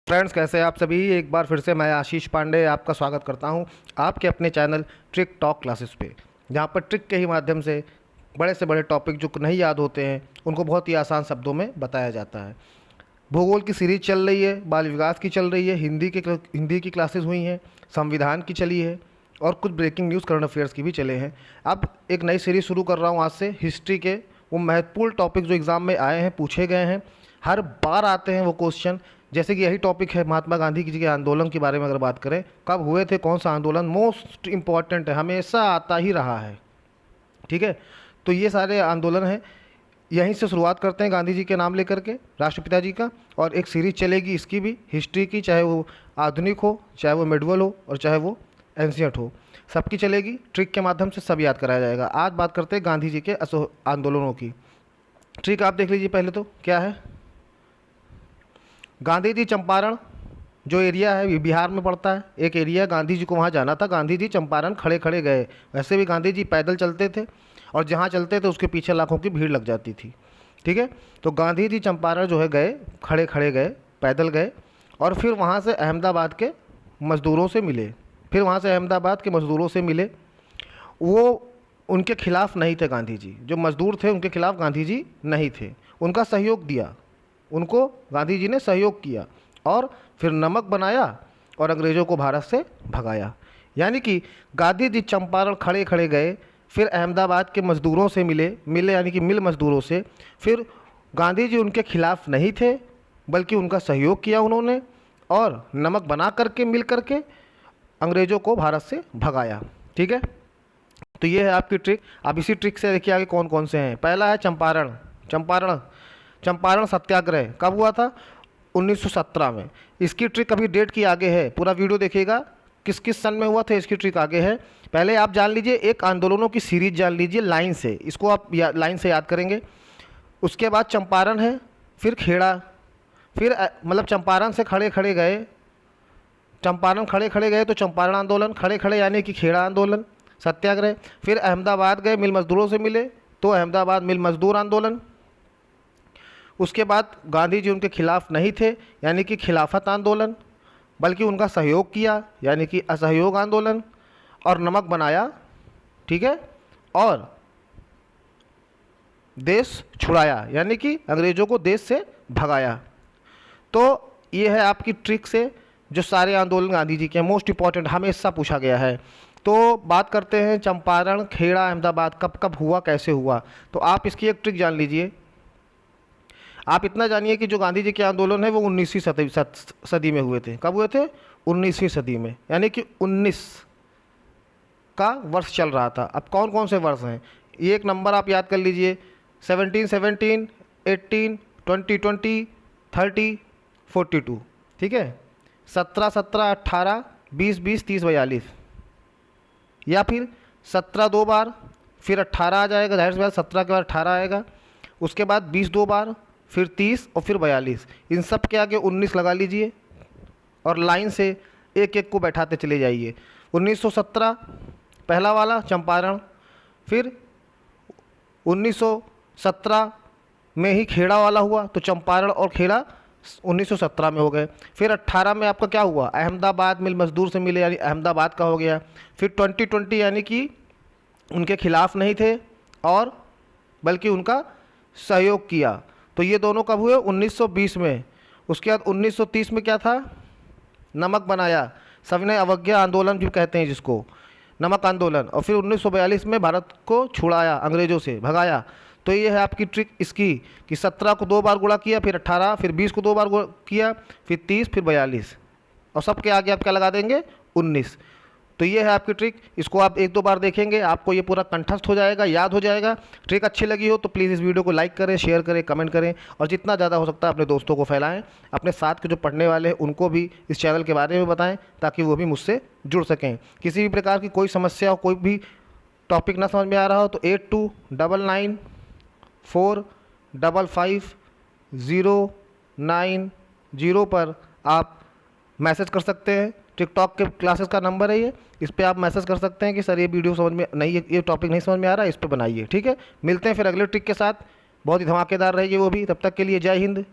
Friends, कैसे हैं आप सभी। एक बार फिर से मैं आशीष पांडे आपका स्वागत करता हूं आपके अपने चैनल ट्रिक टॉक क्लासेस पे, जहां पर ट्रिक के ही माध्यम से बड़े से बड़े टॉपिक जो नहीं याद होते हैं उनको बहुत ही आसान शब्दों में बताया जाता है। भूगोल की सीरीज चल रही है, बाल विकास की चल रही है, हिंदी की क्लासेस हुई हैं, संविधान की चली है और कुछ ब्रेकिंग न्यूज़ करंट अफेयर्स की भी चले हैं। अब एक नई सीरीज़ शुरू कर रहा हूँ आज से। हिस्ट्री के वो महत्वपूर्ण टॉपिक जो एग्ज़ाम में आए हैं, पूछे गए हैं, हर बार आते हैं वो क्वेश्चन। जैसे कि यही टॉपिक है महात्मा गांधी जी के आंदोलन के बारे में अगर बात करें, कब हुए थे, कौन सा आंदोलन, मोस्ट इम्पॉर्टेंट है, हमेशा आता ही रहा है। ठीक है, तो ये सारे आंदोलन हैं। यहीं से शुरुआत करते हैं गांधी जी के नाम लेकर के, राष्ट्रपिता जी का। और एक सीरीज चलेगी इसकी भी, हिस्ट्री की, चाहे वो आधुनिक हो, चाहे वो मिडवल हो और चाहे वो एंशियंट हो, सबकी चलेगी। ट्रिक के माध्यम से सब याद कराया जाएगा। आज बात करते हैं गांधी जी के आंदोलनों की। ट्रिक आप देख लीजिए पहले तो क्या है। गांधी जी चंपारण जो एरिया है बिहार में पड़ता है, एक एरिया, गांधी जी को वहाँ जाना था। गांधी जी चंपारण खड़े खड़े गए। वैसे भी गांधी जी पैदल चलते थे और जहाँ चलते थे उसके पीछे लाखों की भीड़ लग जाती थी। ठीक है, तो गांधी जी चंपारण जो है गए, खड़े खड़े गए, पैदल गए और फिर वहाँ से अहमदाबाद के मज़दूरों से मिले। वो उनके खिलाफ़ नहीं थे गांधी जी, जो मज़दूर थे उनके खिलाफ़ गांधी जी नहीं थे, उनका सहयोग दिया, उनको गांधी जी ने सहयोग किया और फिर नमक बनाया और अंग्रेज़ों को भारत से भगाया। यानी कि गांधी जी चंपारण खड़े खड़े गए, फिर अहमदाबाद के मज़दूरों से मिले यानी कि मिल मज़दूरों से। फिर गांधी जी उनके खिलाफ़ नहीं थे बल्कि उनका सहयोग किया उन्होंने और नमक बना करके मिल करके अंग्रेज़ों को भारत से भगाया। ठीक है, तो ये है आपकी ट्रिक। अब इसी ट्रिक से देखिए आगे कौन कौन से हैं। पहला है चंपारण सत्याग्रह कब हुआ था? 1917 में। इसकी ट्रिक अभी डेट की आगे है, पूरा वीडियो देखिएगा किस किस सन में हुआ था, इसकी ट्रिक आगे है। पहले आप जान लीजिए, एक आंदोलनों की सीरीज जान लीजिए लाइन से, इसको आप लाइन से याद करेंगे। उसके बाद चंपारण है, फिर खेड़ा, फिर मतलब चंपारण से खड़े खड़े गए, तो चंपारण आंदोलन, खड़े खड़े यानी कि खेड़ा आंदोलन, सत्याग्रह। फिर अहमदाबाद गए, मिल मज़दूरों से मिले, तो अहमदाबाद मिल मज़दूर आंदोलन। उसके बाद गांधी जी उनके खिलाफ़ नहीं थे यानी कि खिलाफत आंदोलन, बल्कि उनका सहयोग किया यानी कि असहयोग आंदोलन, और नमक बनाया। ठीक है, और देश छुड़ाया यानी कि अंग्रेज़ों को देश से भगाया। तो ये है आपकी ट्रिक से जो सारे आंदोलन गांधी जी के मोस्ट इम्पॉर्टेंट हमेशा पूछा गया है। तो बात करते हैं चंपारण, खेड़ा, अहमदाबाद कब कब हुआ, कैसे हुआ। तो आप इसकी एक ट्रिक जान लीजिए। आप इतना जानिए कि जो गांधी जी के आंदोलन है वो 19वीं सदी में हुए थे। कब हुए थे? 19वीं सदी में, यानी कि 19 का वर्ष चल रहा था। अब कौन कौन से वर्ष हैं, ये एक नंबर आप याद कर लीजिए। 1717, 18, 2020, 30, 42। ठीक है, 17, 17, 18, 20, 20, 30, 42, या फिर 17 दो बार, फिर 18 आ जाएगा, जाहिर सी बात 17 के बाद 18 आएगा, उसके बाद 20 दो बार, फिर 30 और फिर 42। इन सब के आगे 19 लगा लीजिए और लाइन से एक एक को बैठाते चले जाइए। 1917 पहला वाला चंपारण, फिर 1917 में ही खेड़ा वाला हुआ, तो चंपारण और खेड़ा 1917 में हो गए। फिर 18 में आपका क्या हुआ? अहमदाबाद मिल मज़दूर से मिले यानी अहमदाबाद का हो गया। फिर 2020 यानी कि उनके खिलाफ़ नहीं थे और बल्कि उनका सहयोग किया। तो ये दोनों कब हुए? 1920 में। उसके बाद 1930 में क्या था? नमक बनाया, सविनय अवज्ञा आंदोलन भी कहते हैं जिसको, नमक आंदोलन। और फिर 1942 में भारत को छुड़ाया, अंग्रेज़ों से भगाया। तो ये है आपकी ट्रिक इसकी कि 17 को दो बार गुणा किया, फिर 18, फिर 20 को दो बार किया, फिर 30, फिर 42, और सबके आगे आप क्या लगा देंगे? 19। तो ये है आपकी ट्रिक। इसको आप एक दो बार देखेंगे, आपको ये पूरा कंठस्थ हो जाएगा, याद हो जाएगा। ट्रिक अच्छी लगी हो तो प्लीज़ इस वीडियो को लाइक करें, शेयर करें, कमेंट करें और जितना ज़्यादा हो सकता है अपने दोस्तों को फैलाएं। अपने साथ के जो पढ़ने वाले हैं उनको भी इस चैनल के बारे में बताएं ताकि वो भी मुझसे जुड़ सकें। किसी भी प्रकार की कोई समस्या हो, कोई भी टॉपिक ना समझ में आ रहा हो तो 8299455090 पर आप मैसेज कर सकते हैं। टिकटॉक के क्लासेस का नंबर है ये, इस पर आप मैसेज कर सकते हैं कि सर ये वीडियो समझ में नहीं, ये टॉपिक नहीं समझ में आ रहा है, इस पर बनाइए। ठीक है, मिलते हैं फिर अगले ट्रिक के साथ, बहुत ही धमाकेदार रहेगी वो भी। तब तक के लिए जय हिंद,